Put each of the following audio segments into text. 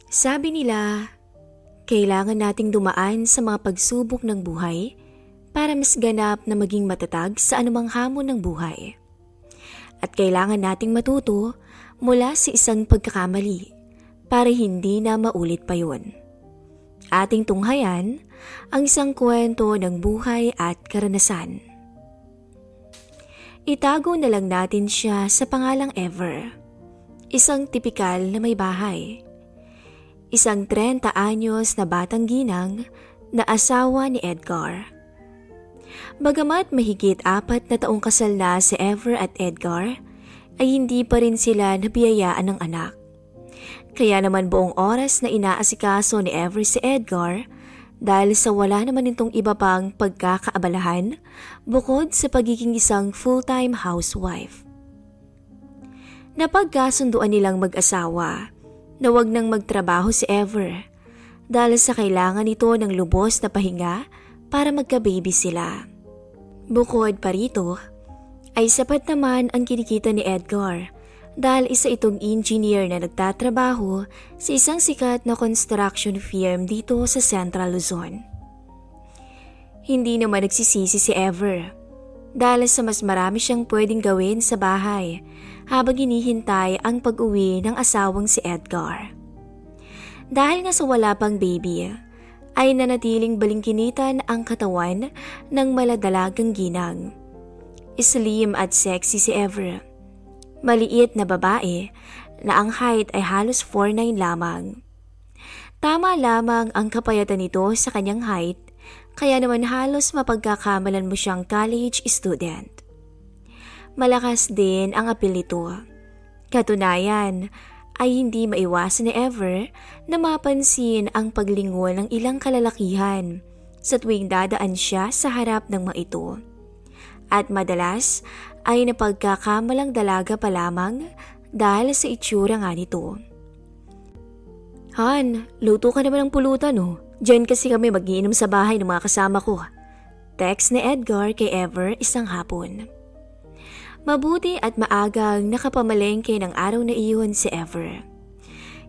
Sabi nila, kailangan nating dumaan sa mga pagsubok ng buhay para mas ganap na maging matatag sa anumang hamon ng buhay. At kailangan nating matuto mula sa isang pagkakamali para hindi na maulit pa yun. Ating tunghayan ang isang kwento ng buhay at karanasan. Itago na lang natin siya sa pangalang Ever, isang tipikal na may bahay. Isang 30 anyos na batang ginang na asawa ni Edgar. Bagamat mahigit 4 na taong kasal na si Ever at Edgar, ay hindi pa rin sila nabiyayaan ng anak. Kaya naman buong oras na inaasikaso ni Ever si Edgar dahil sa wala naman itong iba pang pagkakaabalahan bukod sa pagiging isang full-time housewife. Napagkasunduan nilang mag-asawa na wag nang magtrabaho si Ever dahil sa kailangan nito ng lubos na pahinga para magka-baby sila. Bukod pa rito, ay sapat naman ang kinikita ni Edgar dahil isa itong engineer na nagtatrabaho sa isang sikat na construction firm dito sa Central Luzon. Hindi naman nagsisisi si Ever dahil sa mas marami siyang pwedeng gawin sa bahay habang hinihintay ang pag-uwi ng asawang si Edgar. Dahil nga sa wala pang baby, ay nanatiling balingkinitan ang katawan ng maladalagang ginang. Slim at sexy si Ever. Maliit na babae na ang height ay halos 4'9" lamang. Tama lamang ang kapayatan nito sa kanyang height, kaya naman halos mapagkakamalan mo siyang college student. Malakas din ang apil nito. Katunayan ay hindi maiwasan ni Ever na mapansin ang paglingon ng ilang kalalakihan sa tuwing dadaan siya sa harap ng mga ito. At madalas ay napagkakamalang dalaga pa lamang dahil sa itsura nga nito. Han, luto ka naman ng pulutan oh. Diyan kasi kami mag-iinom sa bahay ng mga kasama ko. Text ni Edgar kay Ever isang hapon. Mabuti at maagang nakapamalengke ng araw na iyon si Ever.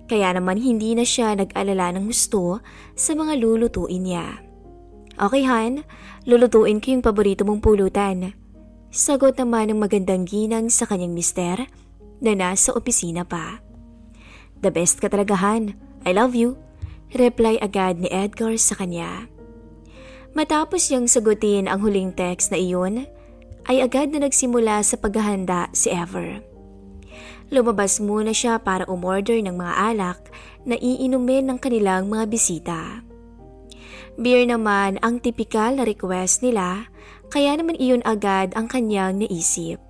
Kaya naman hindi na siya nag-alala ng gusto sa mga lulutuin niya. Okay Han, lulutuin ko yung paborito mong pulutan. Sagot naman ng magandang ginang sa kanyang mister na nasa opisina pa. The best ka talaga Han, I love you. Reply agad ni Edgar sa kanya. Matapos niyang sagutin ang huling text na iyon, ay agad na nagsimula sa paghahanda si Ever. Lumabas muna siya para umorder ng mga alak na iinumin ng kanilang mga bisita. Beer naman ang tipikal na request nila, kaya naman iyon agad ang kanyang naisip.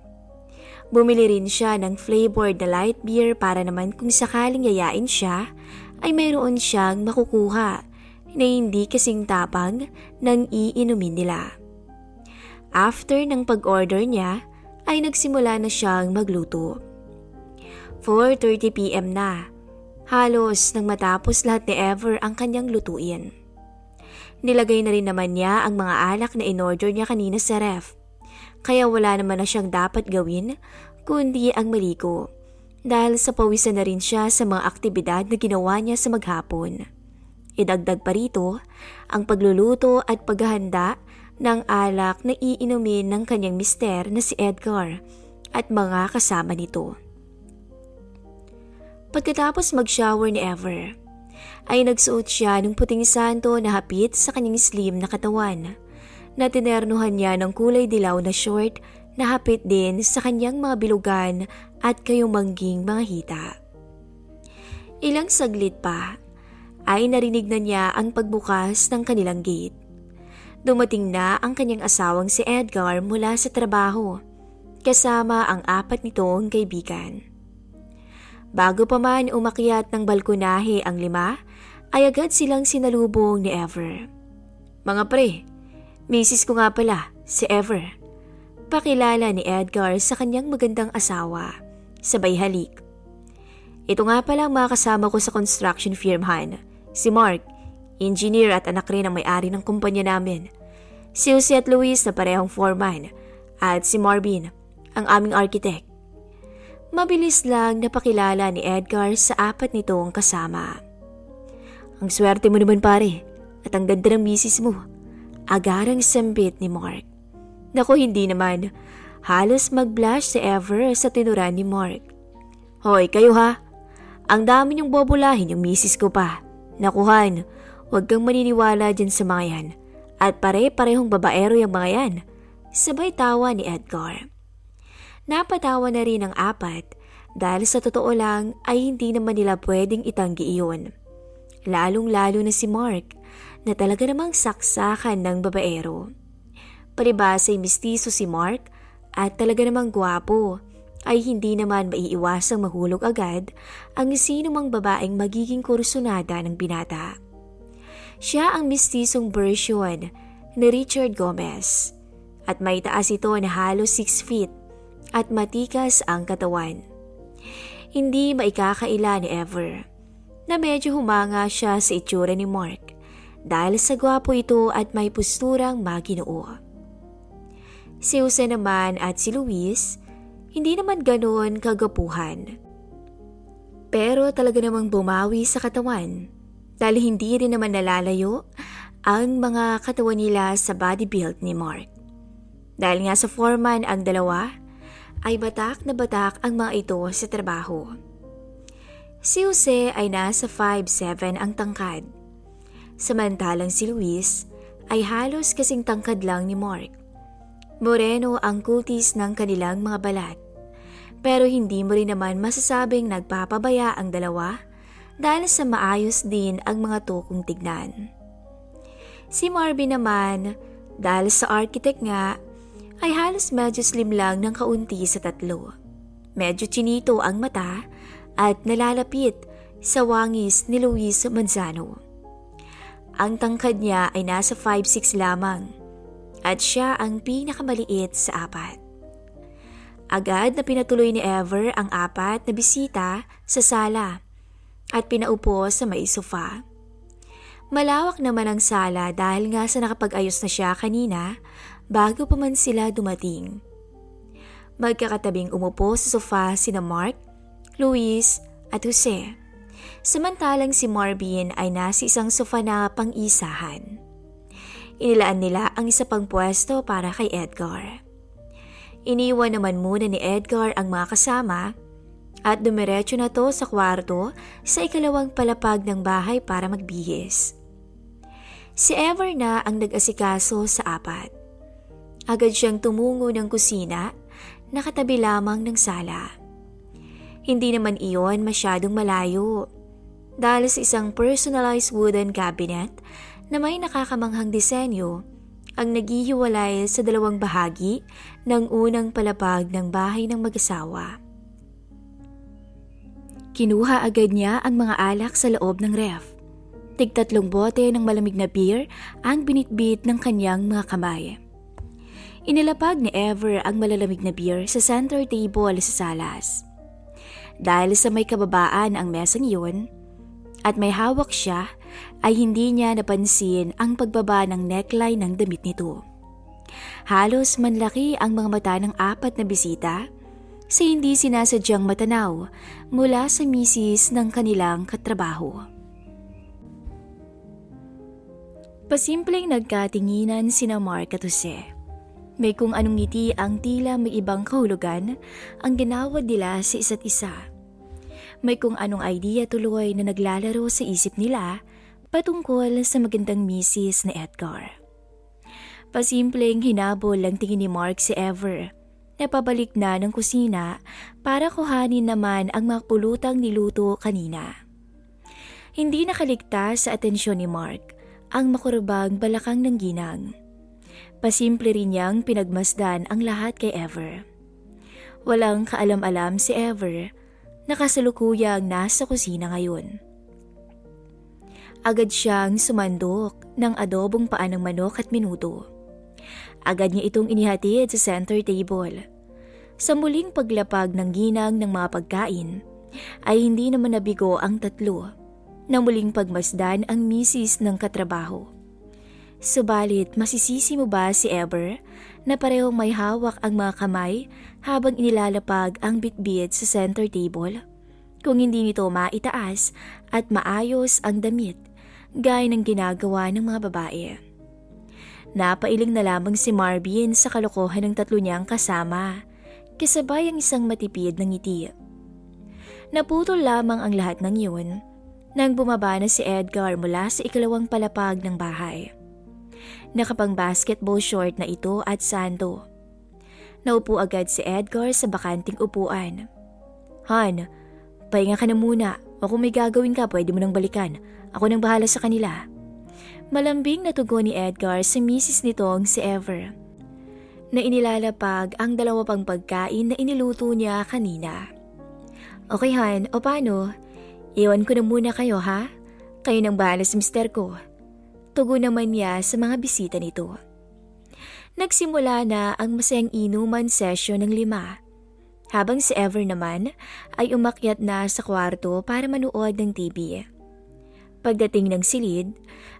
Bumili rin siya ng flavored na light beer para naman kung sakaling yayain siya, ay mayroon siyang makukuha na hindi kasing tapang ng iinumin nila. After ng pag-order niya, ay nagsimula na siyang magluto. 4:30 PM na. Halos nang matapos lahat ni Ever ang kanyang lutuin. Nilagay na rin naman niya ang mga alak na in-order niya kanina sa ref. Kaya wala naman na siyang dapat gawin kundi ang maligo. Dahil sa pawisan na rin siya sa mga aktibidad na ginawa niya sa maghapon. Idagdag pa rito ang pagluluto at paghahanda ng alak na iinumin ng kanyang mister na si Edgar at mga kasama nito. Pagkatapos mag-shower ni Ever, ay nagsuot siya ng puting santo na hapit sa kanyang slim na katawan na tinernuhan niya ng kulay dilaw na short na hapit din sa kanyang mga bilugan at kayumangging mga hita. Ilang saglit pa ay narinig na niya ang pagbukas ng kanilang gate. Dumating na ang kanyang asawang si Edgar mula sa trabaho, kasama ang 4 nitong kaibigan. Bago pa man umakyat ng balkonahe ang 5, ay agad silang sinalubong ni Ever. Mga pre, misis ko nga pala, si Ever. Pakilala ni Edgar sa kanyang magandang asawa, sabay halik. Ito nga pala ang mga kasama ko sa construction firm Han, si Mark, engineer at anak rin ang may-ari ng kumpanya namin. Si Jose at Luis na parehong foreman at si Marvin ang aming architect. Mabilis lang napakilala ni Edgar sa 4 nitong kasama. Ang swerte mo naman pare at ang ganda ng misis mo. Agarang sambit ni Mark. Naku hindi naman. Halos mag-blush si Ever sa tinuran ni Mark. Hoy kayo ha. Ang dami niyong bobolahin yung misis ko pa. Nakuhan, huwag kang maniniwala dyan sa mga yan. At pare-parehong babaero yung mga yan. Sabay tawa ni Edgar. Napatawa na rin ang 4 dahil sa totoo lang ay hindi naman nila pwedeng itanggi iyon. Lalong-lalo na si Mark na talaga namang saksakan ng babaero. Palibhasa ay mistiso si Mark at talaga namang gwapo ay hindi naman maiiwasang mahulog agad ang sino mang babaeng magiging kursunada ng binata. Siya ang mistisong version ni Richard Gomez at may taas ito na halos 6 feet at matikas ang katawan. Hindi maikakaila ni Ever na medyo humanga siya sa itsura ni Mark dahil sa gwapo ito at may posturang maginoo. Si Jose naman at si Luis hindi naman ganoon kagapuhan. Pero talaga namang bumawi sa katawan dahil hindi rin naman nalalayo ang mga katawan nila sa body build ni Mark. Dahil nga sa foreman ang dalawa, ay batak na batak ang mga ito sa trabaho. Si Jose ay nasa 5'7" ang tangkad. Samantalang si Luis ay halos kasing tangkad lang ni Mark. Moreno ang kutis ng kanilang mga balat. Pero hindi mo rin naman masasabing nagpapabaya ang dalawa dahil sa maayos din ang mga tukong tignan. Si Marvin naman, dahil sa architect nga, ay halos medyo slim lang ng kaunti sa 3. Medyo chinito ang mata at nalalapit sa wangis ni Luis Manzano. Ang tangkad niya ay nasa 5'6" lamang at siya ang pinakamaliit sa 4. Agad na pinatuloy ni Ever ang 4 na bisita sa sala at pinaupo sa may sofa. Malawak naman ang sala dahil nga sa nakapag-ayos na siya kanina bago pa man sila dumating. Magkakatabing umupo sa sofa sina Mark, Luis at Jose. Samantalang si Marvin ay nasa isang sofa na pang-isahan. Inilaan nila ang isa pang pwesto para kay Edgar. Iniwan naman muna ni Edgar ang mga kasama at dumiretso na to sa kwarto sa ikalawang palapag ng bahay para magbihis. Si Ever na ang nag-asikaso sa 4. Agad siyang tumungo ng kusina, nakatabi lamang ng sala. Hindi naman iyon masyadong malayo dahil sa isang personalized wooden cabinet na may nakakamanghang disenyo ang naghihiwalay sa 2 bahagi ng unang palapag ng bahay ng mag-asawa. Kinuha agad niya ang mga alak sa loob ng ref. Tig-3 bote ng malamig na beer ang binitbit ng kanyang mga kamay. Inilapag ni Ever ang malalamig na beer sa center table sa salas. Dahil sa may kababaan ang mesang iyon at may hawak siya ay hindi niya napansin ang pagbaba ng neckline ng damit nito. Halos manlaki ang mga mata ng 4 na bisita sa hindi sinasadyang matanaw mula sa misis ng kanilang katrabaho. Pasimpleng nagkatinginan sina Mark at Jose. May kung anong ngiti ang tila may ibang kahulugan ang ginawad nila sa isa't isa. May kung anong idea tuloy na naglalaro sa isip nila patungkol sa magandang misis ni Edgar. Pasimpleng hinabol ang tingin ni Mark si Ever na pabalik na ng kusina para kuhanin naman ang mga pulutang niluto kanina. Hindi nakaligtas sa atensyon ni Mark ang makurbang balakang ng ginang. Pasimple rin niyang pinagmasdan ang lahat kay Ever. Walang kaalam-alam si Ever na kasalukuyang nasa kusina ngayon. Agad siyang sumandok ng adobong paa ng manok at minuto. Agad niya itong inihatid sa center table. Sa muling paglapag ng ginang ng mga pagkain, ay hindi naman nabigo ang 3 na muling pagmasdan ang misis ng katrabaho. Subalit masisisi mo ba si Ever na parehong may hawak ang mga kamay habang inilalapag ang bitbit sa center table? Kung hindi nito maitaas at maayos ang damit gaya ng ginagawa ng mga babae. Napailing na lamang si Marvin sa kalokohan ng tatlo niyang kasama, kasabay ang isang matipid ng ngiti. Naputol lamang ang lahat ng yun nang bumaba na si Edgar mula sa ikalawang palapag ng bahay. Nakapang basketball short na ito at sando. Naupo agad si Edgar sa bakanting upuan. Han, pahinga ka na muna o kung may gagawin ka pwede mo nang balikan. Ako nang bahala sa kanila. Malambing na tugon ni Edgar sa misis nitong si Ever. Na inilalapag ang dalawa pang pagkain na iniluto niya kanina. Okay Han, o paano? Iwan ko na muna kayo ha? Kayo nang bahala sa mister ko. Tugon naman niya sa mga bisita nito. Nagsimula na ang masayang inuman session ng 5, habang si Ever naman ay umakyat na sa kwarto para manood ng TV. Pagdating ng silid,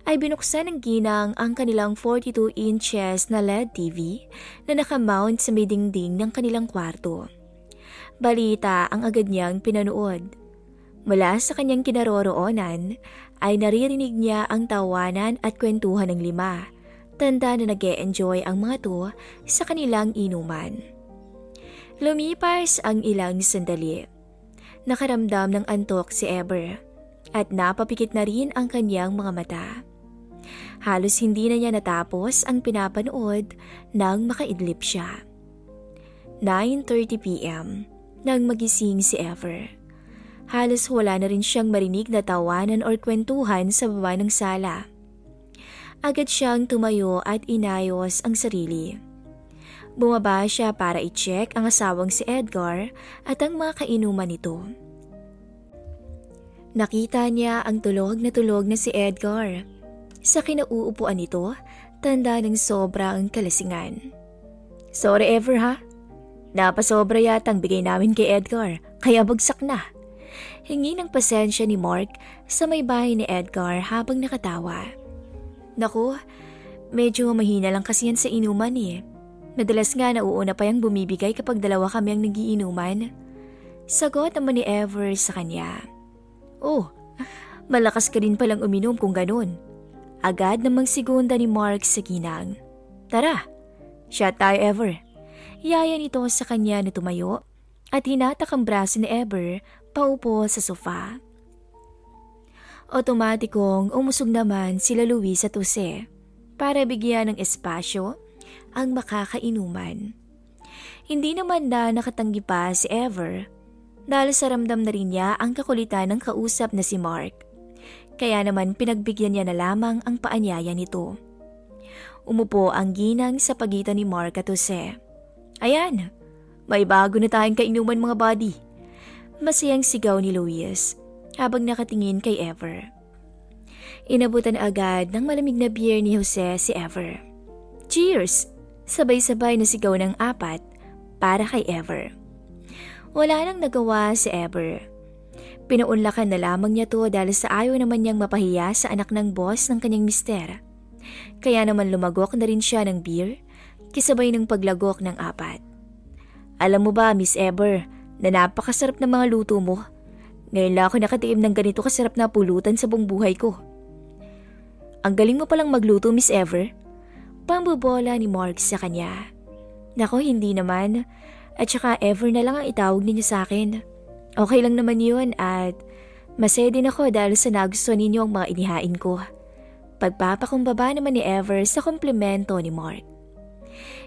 ay binuksan ng ginang ang kanilang 42 inches na LED TV na nakamount sa may dingding ng kanilang kwarto. Balita ang agad niyang pinanood. Mula sa kanyang kinaroroonan ay naririnig niya ang tawanan at kwentuhan ng 5, tanda na nag-e-enjoy ang mga to sa kanilang inuman. Lumipas ang ilang sandali. Nakaramdam ng antok si Ever at napapikit na rin ang kanyang mga mata. Halos hindi na niya natapos ang pinapanood nang makaidlip siya. 9:30 p.m. nang magising si Ever. Halos wala na rin siyang marinig na tawanan or kwentuhan sa baba ng sala. Agad siyang tumayo at inayos ang sarili. Bumaba siya para i-check ang asawang si Edgar at ang mga kainuman nito. Nakita niya ang tulog na si Edgar. Sa kinauupuan nito, tanda ng sobrang kalasingan. Sorry Ever ha? Napasobra yata ang bigay namin kay Edgar, kaya bagsak na. Hingi ng pasensya ni Mark sa may bahay ni Edgar habang nakatawa. Naku, medyo mahina lang kasi yan sa inuman eh. Madalas nga nauuna pa yung bumibigay kapag dalawa kami ang nagiinuman. Sagot naman ni Ever sa kanya. Oh, malakas ka rin palang uminom kung ganun. Agad namang segunda ni Mark sa ginang. Tara, shot tayo Ever. Yaya nito sa kanya na tumayo at hinatak ang braso ni Ever paupo sa sofa. Otomatikong umusog naman sila Luis at Jose para bigyan ng espasyo ang makakainuman. Hindi naman na nakatanggi pa si Ever dahil sa ramdam na rin niya ang kakulitan ng kausap na si Mark. Kaya naman pinagbigyan niya na lamang ang paanyaya nito. Umupo ang ginang sa pagitan ni Mark at Jose. Ayan, may bago na tayong kainuman mga buddy. Masayang sigaw ni Luis habang nakatingin kay Ever. Inabutan agad ng malamig na beer ni Jose si Ever. Cheers! Sabay-sabay na sigaw ng 4 para kay Ever. Wala nang nagawa si Ever. Pinaunlakan na lamang niya to dahil sa ayaw naman niyang mapahiya sa anak ng boss ng kanyang mister. Kaya naman lumagok na rin siya ng beer kisabay ng paglagok ng 4. Alam mo ba Miss Ever, na napakasarap ng mga luto mo. Ngayon lang ako nakatikim ng ganito kasarap na pulutan sa buong buhay ko. Ang galing mo palang magluto, Miss Ever. Pambobola ni Mark sa kanya. Nako, hindi naman. At saka Ever na lang ang itawag ninyo sa akin. Okay lang naman yun at masaya din ako dahil sa nagustuhan ninyo ang mga inihain ko. Pagpapakumbaba naman ni Ever sa komplemento ni Mark.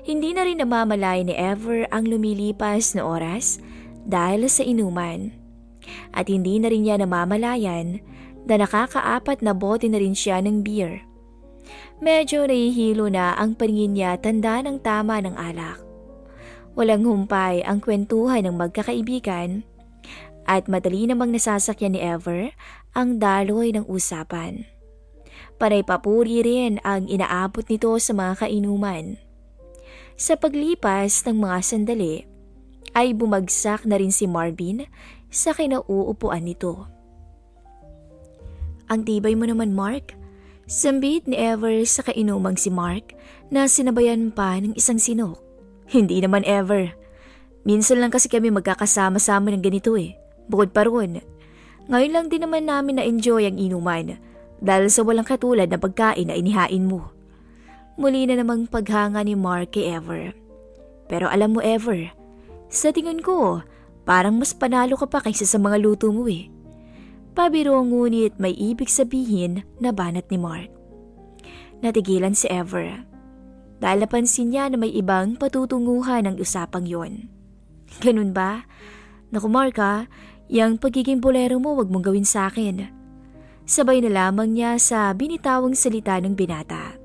Hindi na rin namamalay ni Ever ang lumilipas na oras dahil sa inuman. At hindi na rin niya namamalayan na nakaka-4 na bote na rin siya ng beer. Medyo nahihilo na ang paningin niya tanda ng tama ng alak. Walang humpay ang kwentuhan ng magkakaibigan at madali namang nasasakyan ni Ever ang daloy ng usapan. Panay papuri rin ang inaabot nito sa mga kainuman. Sa paglipas ng mga sandali, ay bumagsak na rin si Marvin sa kinauupuan nito. Ang tibay mo naman, Mark. Sambit ni Ever sa kainumang si Mark na sinabayan pa ng isang sinok. Hindi naman Ever. Minsan lang kasi kami magkakasama-sama ng ganito eh. Bukod pa ron. Ngayon lang din naman namin na-enjoy ang inuman dahil sa walang katulad na pagkain na inihain mo. Muli na namang paghanga ni Mark kay Ever. Pero alam mo Ever, sa tingin ko parang mas panalo ka pa kaysa sa mga luto mo eh. Pabiro ngunit may ibig sabihin na banat ni Mark. Natigilan si Ever dahil napansin niya na may ibang patutunguhan ang usapang yon. Ganun ba? Naku Mark ha, yung pagiging bolero mo wag mong gawin sa akin. Sabay na lamang niya sa binitawang salita ng binata.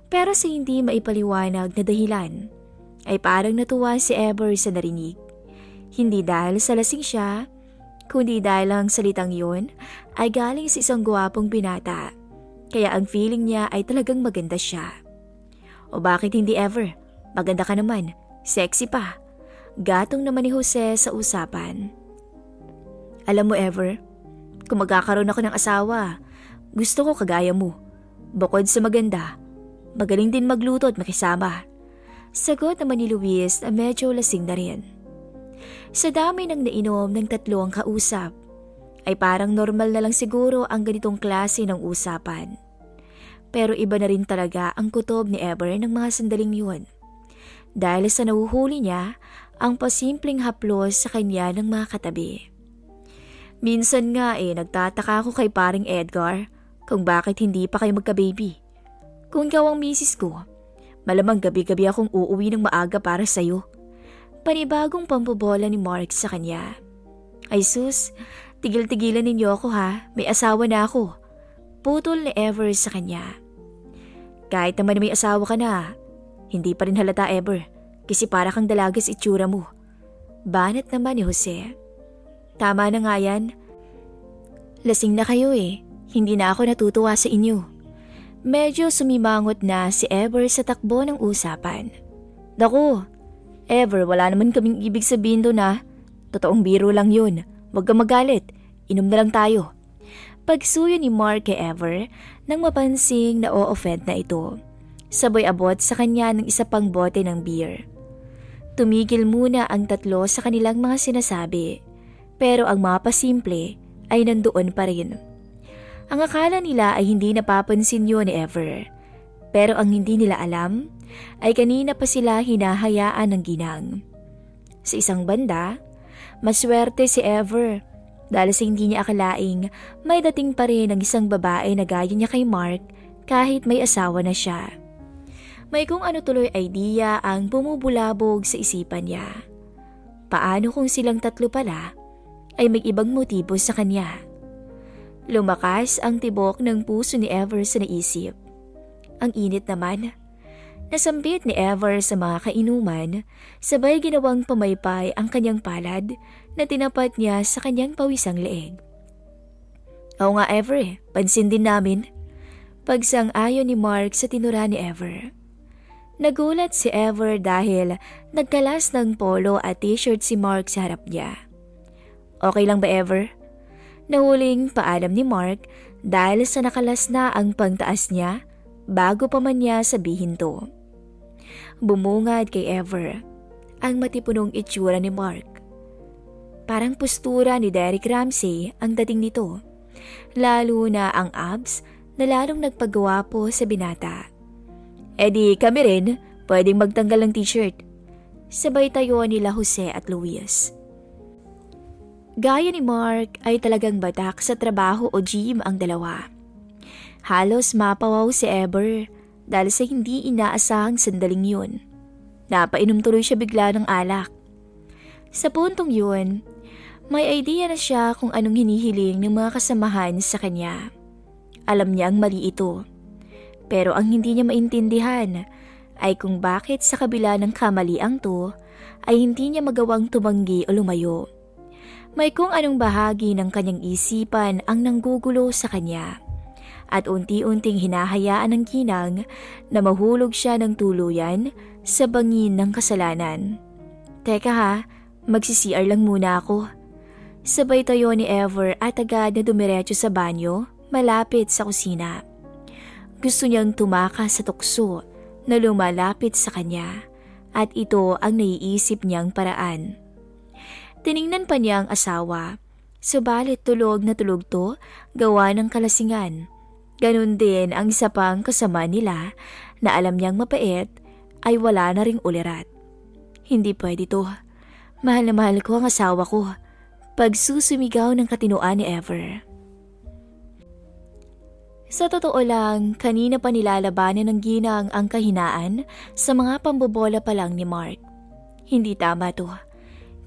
Pero sa hindi maipaliwanag na dahilan, ay parang natuwa si Ever sa narinig. Hindi dahil sa lasing siya, kundi dahil ang salitang yun ay galing sa isang gwapong binata. Kaya ang feeling niya ay talagang maganda siya. O bakit hindi Ever? Maganda ka naman, sexy pa. Gatong naman ni Jose sa usapan. Alam mo Ever, kung magkakaroon ako ng asawa, gusto ko kagaya mo. Bukod sa maganda, magaling din magluto at makisama. Sagot naman ni Luis na medyo lasing na rin. Sa dami ng nainom ng tatlo ang kausap, ay parang normal na lang siguro ang ganitong klase ng usapan. Pero iba na rin talaga ang kutob ni Ever ng mga sandaling yun. Dahil sa nahuhuli niya ang pasimpleng haplos sa kanya ng mga katabi. Minsan nga nagtataka ako kay paring Edgar kung bakit hindi pa kayo magka-baby. Kung ikaw ang misis ko, malamang gabi-gabi akong uuwi ng maaga para sa'yo. Panibagong pambobola ni Mark sa kanya. Ay sus, tigil-tigilan ninyo ako ha, may asawa na ako. Putol ni Ever sa kanya. Kahit naman may asawa ka na, hindi pa rin halata Ever, kasi para kang dalaga sa itsura mo. Banat naman ni Jose. Tama na nga yan. Lasing na kayo hindi na ako natutuwa sa inyo. Medyo sumimangot na si Ever sa takbo ng usapan. Naku, Ever, wala naman kaming ibig sabihin doon ha. Totoong biro lang yun. Huwag kang magalit. Inom na lang tayo. Pagsuyo ni Mark kay Ever nang mapansing na o-offend na ito. Sabay abot sa kanya ng isa pang bote ng beer. Tumigil muna ang tatlo sa kanilang mga sinasabi. Pero ang mga pasimple ay nandoon pa rin. Ang akala nila ay hindi napapansin yun ni Ever. Pero ang hindi nila alam ay kanina pa sila hinahayaan ng ginang. Sa isang banda, maswerte si Ever dahil sa hindi niya akalaing may dating pa rin ang isang babae na gaya niya kay Mark kahit may asawa na siya. May kung ano tuloy idea ang bumubulabog sa isipan niya. Paano kung silang tatlo pala ay may ibang motibo sa kanya? Lumakas ang tibok ng puso ni Ever sa naisip. Ang init naman. Nasambit ni Ever sa mga kainuman, sabay ginawang pamaypay ang kanyang palad na tinapat niya sa kanyang pawisang leeg. Oo nga Ever, pansin din namin. Pagsang-ayon ni Mark sa tinura ni Ever. Nagulat si Ever dahil nagkalas ng polo at t-shirt si Mark sa harap niya. Okay lang ba Ever? Nahuling paalam ni Mark dahil sa nakalas na ang pangtaas niya bago pa man niya sabihin to. Bumungad kay Ever ang matipunong itsura ni Mark. Parang postura ni Derek Ramsey ang dating nito, lalo na ang abs na lalong nagpagwapo sa binata. E di kami rin pwedeng magtanggal ng t-shirt. Sabay tayo nila Jose at Luis. Gaya ni Mark ay talagang batak sa trabaho o gym ang dalawa. Halos mapawaw si Ever dahil sa hindi inaasahang sandaling yun. Napainom tuloy siya bigla ng alak. Sa puntong yun, may idea na siya kung anong hinihiling ng mga kasamahan sa kanya. Alam niya ang mali ito. Pero ang hindi niya maintindihan ay kung bakit sa kabila ng kamaliang to ay hindi niya magawang tumanggi o lumayo. May kung anong bahagi ng kanyang isipan ang nanggugulo sa kanya at unti-unting hinahayaan ng ginang na mahulog siya ng tuluyan sa bangin ng kasalanan. Teka ha, magsi-CR lang muna ako. Sabay tayo ni Ever at agad na dumiretso sa banyo malapit sa kusina. Gusto niyang tumakas sa tukso na lumalapit sa kanya at ito ang naiisip niyang paraan. Tiningnan pa niya ang asawa, subalit tulog na tulog to gawa ng kalasingan. Ganon din ang isa pang kasama nila na alam niyang mapait ay wala na ring ulirat. Hindi pwede to. Mahal na mahal ko ang asawa ko. Pagsusumigaw ng katinoan ni Ever. Sa totoo lang, kanina pa nilalabanan ng ginang ang kahinaan sa mga pambobola pa lang ni Mark. Hindi tama to.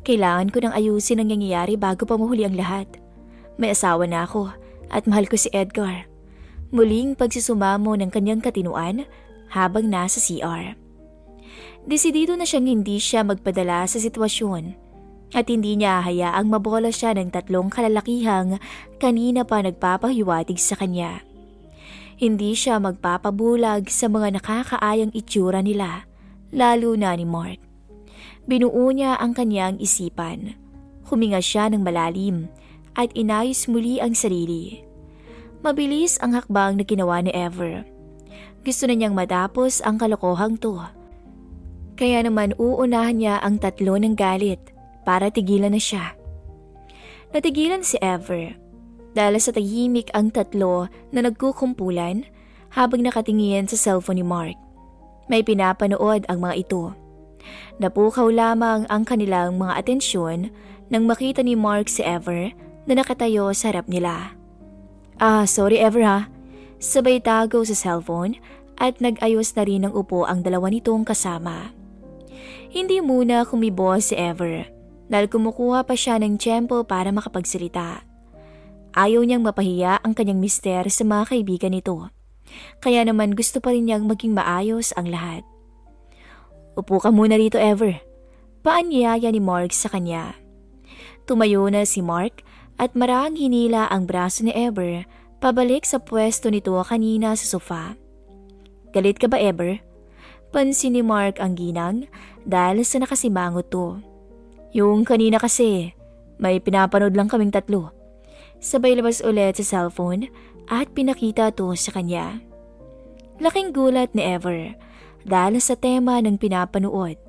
Kailangan ko nang ayusin ang nangyayari bago pa mahuli ang lahat. May asawa na ako at mahal ko si Edgar. Muling pagsusumamo ng kanyang katinuan habang nasa CR. Desidido na siyang hindi siya magpadala sa sitwasyon at hindi niya hayaang mabola siya ng 3 kalalakihang kanina pa nagpapahiwatig sa kanya. Hindi siya magpapabulag sa mga nakakaayang itsura nila, lalo na ni Mark. Binuo niya ang kanyang isipan. Huminga siya ng malalim at inayos muli ang sarili. Mabilis ang hakbang na ginawa ni Ever. Gusto na niyang matapos ang kalokohang to. Kaya naman uunahan niya ang 3 ng galit para tigilan na siya. Natigilan si Ever. Dahil sa tahimik ang 3 na nagkukumpulan habang nakatingin sa cellphone ni Mark. May pinapanood ang mga ito. Napukaw lamang ang kanilang mga atensyon nang makita ni Mark si Ever na nakatayo sa harap nila. Sorry Ever ha. Sabay tago sa cellphone at nag-ayos na rin ng upo ang 2 nitong kasama. Hindi muna kumibo si Ever dahil kumukuha pa siya ng tiyempo para makapagsalita. Ayaw niyang mapahiya ang kanyang mister sa mga kaibigan nito. Kaya naman gusto pa rin niyang maging maayos ang lahat. Upo ka muna rito, Ever. Paanyaya ni Mark sa kanya. Tumayo na si Mark at marahang hinila ang braso ni Ever pabalik sa pwesto nito kanina sa sofa. Galit ka ba, Ever? Pansin ni Mark ang ginang dahil sa nakasimangot to. Yung kanina kasi, may pinapanood lang kaming 3. Sabay labas ulit sa cellphone at pinakita to sa kanya. Laking gulat ni Ever dahil sa tema ng pinapanood.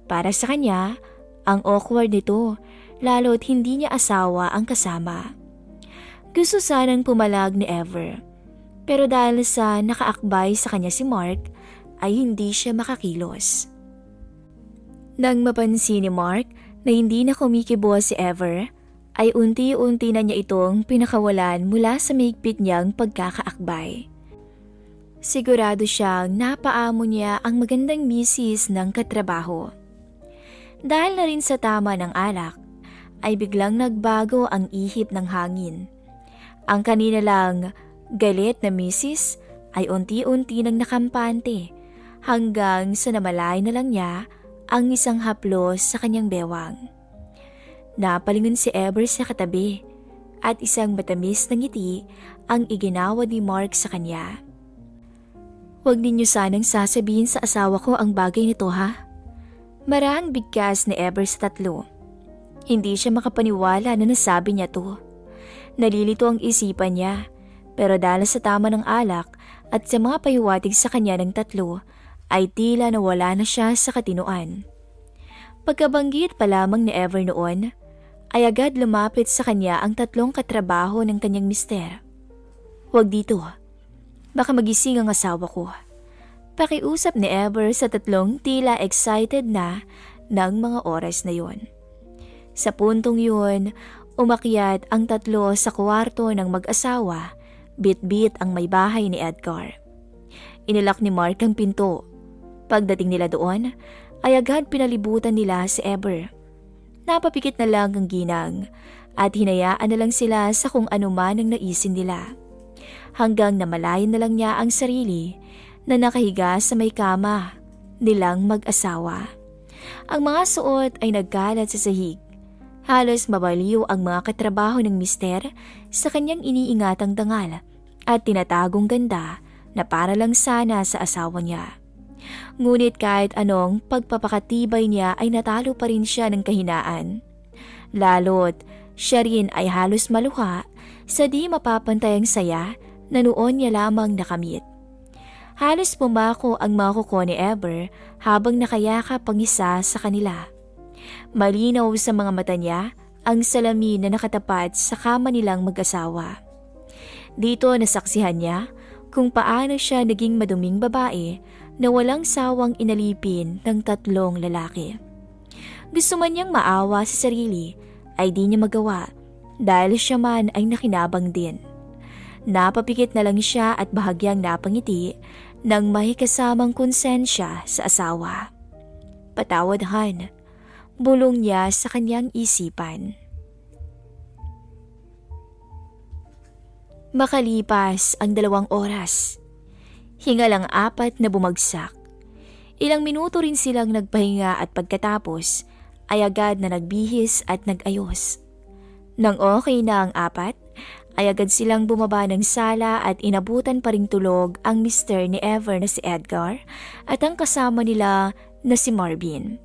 Para sa kanya, ang awkward nito lalo't hindi niya asawa ang kasama. Gusto sanang pumalag ni Ever pero dahil sa nakaakbay sa kanya si Mark ay hindi siya makakilos. Nang mapansin ni Mark na hindi na kumikibo si Ever, ay unti-unti na niya itong pinakawalan mula sa mahigpit niyang pagkakaakbay. Sigurado siyang napaamo niya ang magandang misis ng katrabaho. Dahil na rin sa tama ng alak, ay biglang nagbago ang ihip ng hangin. Ang kanina lang galit na misis ay unti-unti nang nakampante hanggang sa namalay na lang niya ang isang haplos sa kanyang bewang. Napalingon si Ever sa katabi at isang matamis na ngiti ang iginawa ni Mark sa kanya. Huwag ninyo sanang sasabihin sa asawa ko ang bagay nito ha. Marahang bigkas ni Ever sa 3. Hindi siya makapaniwala na nasabi niya to. Nalilito ang isipan niya pero dahil sa tama ng alak at sa mga pahiwatig sa kanya ng 3 ay tila nawala na siya sa katinoan. Pagkabanggit pa lamang ni Ever noon, ay agad lumapit sa kanya ang 3 katrabaho ng kanyang mister. Huwag dito. Baka magising ang asawa ko. Pakiusap ni Ever sa 3 tila excited na ng mga oras na yon. Sa puntong yun, umakyat ang 3 sa kwarto ng mag-asawa, bit-bit ang may bahay ni Edgar. Inilak ni Mark ang pinto. Pagdating nila doon, ay agad pinalibutan nila si Ever. Napapikit na lang ang ginang at hinayaan na lang sila sa kung ano man ang naisin nila. Hanggang namalayan na lang niya ang sarili na nakahiga sa may kama nilang mag-asawa. Ang mga suot ay nagkalat sa sahig. Halos mabaliw ang mga katrabaho ng mister sa kanyang iniingatang dangal at tinatagong ganda na para lang sana sa asawa niya. Ngunit kahit anong pagpapakatibay niya ay natalo pa rin siya ng kahinaan. Lalo't siya rin ay halos maluha sa di mapapantayang saya na noon niya lamang nakamit. Halos pumako ang mga kuko ni Ever habang nakayakap ang isa sa kanila. Malinaw sa mga mata niya ang salamin na nakatapat sa kama nilang mag-asawa. Dito nasaksihan niya kung paano siya naging maduming babae na walang sawang inalipin ng 3 lalaki. Gusto man niyang maawa sa sarili ay di niya magawa dahil siya man ay nakinabang din. Napapikit na lang siya at bahagyang napangiti nang may kasamang konsensya sa asawa. "Patawad, Han," bulong niya sa kanyang isipan. Makalipas ang 2 oras, hingal ang 4 na bumagsak. Ilang minuto rin silang nagpahinga at pagkatapos ay agad na nagbihis at nag-ayos. Nang okay na ang 4, ay agad silang bumaba ng sala at inabutan pa ring tulog ang mister ni Ever na si Edgar at ang kasama nila na si Marvin.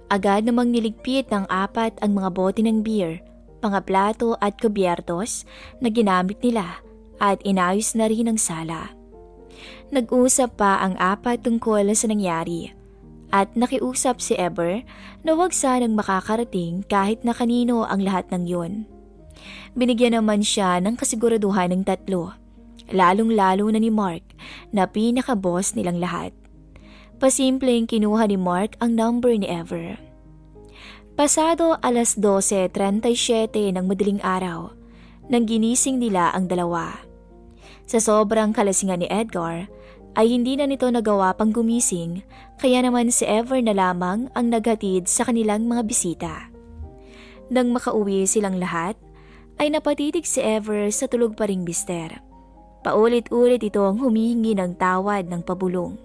Agad namang niligpit ng 4 ang mga bote ng beer, mga plato at kubyertos na ginamit nila at inayos na rin ang sala. Nag-usap pa ang 4 tungkol sa nangyari at nakiusap si Ever na huwag sanang makakarating kahit na kanino ang lahat ng yun. Binigyan naman siya ng kasiguraduhan ng 3, lalong-lalo na ni Mark na pinaka-boss nilang lahat. Pasimpleng kinuha ni Mark ang number ni Ever. Pasado alas 12:37 ng madaling araw nang ginising nila ang dalawa. Sa sobrang kalasingan ni Edgar ay hindi na nito nagawa pang gumising kaya naman si Ever na lamang ang naghatid sa kanilang mga bisita. Nang makauwi silang lahat, ay napatitig si Ever sa tulog pa ring mister. Paulit-ulit itong humihingi ng tawad ng pabulong.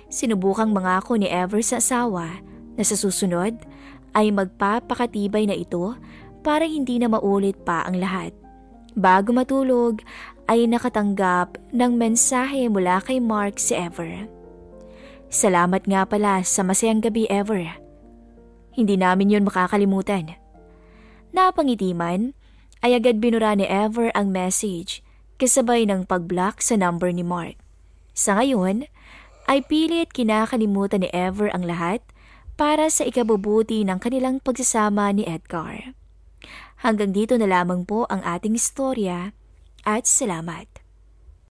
Sinubukang mangako ni Ever sa asawa na sa susunod ay magpapakatibay na ito para hindi na maulit pa ang lahat. Bago matulog ay nakatanggap ng mensahe mula kay Mark si Ever. "Salamat nga pala sa masayang gabi, Ever. Hindi namin yun makakalimutan." Napangiti man, ay agad binura ni Ever ang message kasabay ng pag-block sa number ni Mark. Sa ngayon, ay pilit kinakalimutan ni Ever ang lahat para sa ikabubuti ng kanilang pagsasama ni Edgar. Hanggang dito na lamang po ang ating istorya at salamat.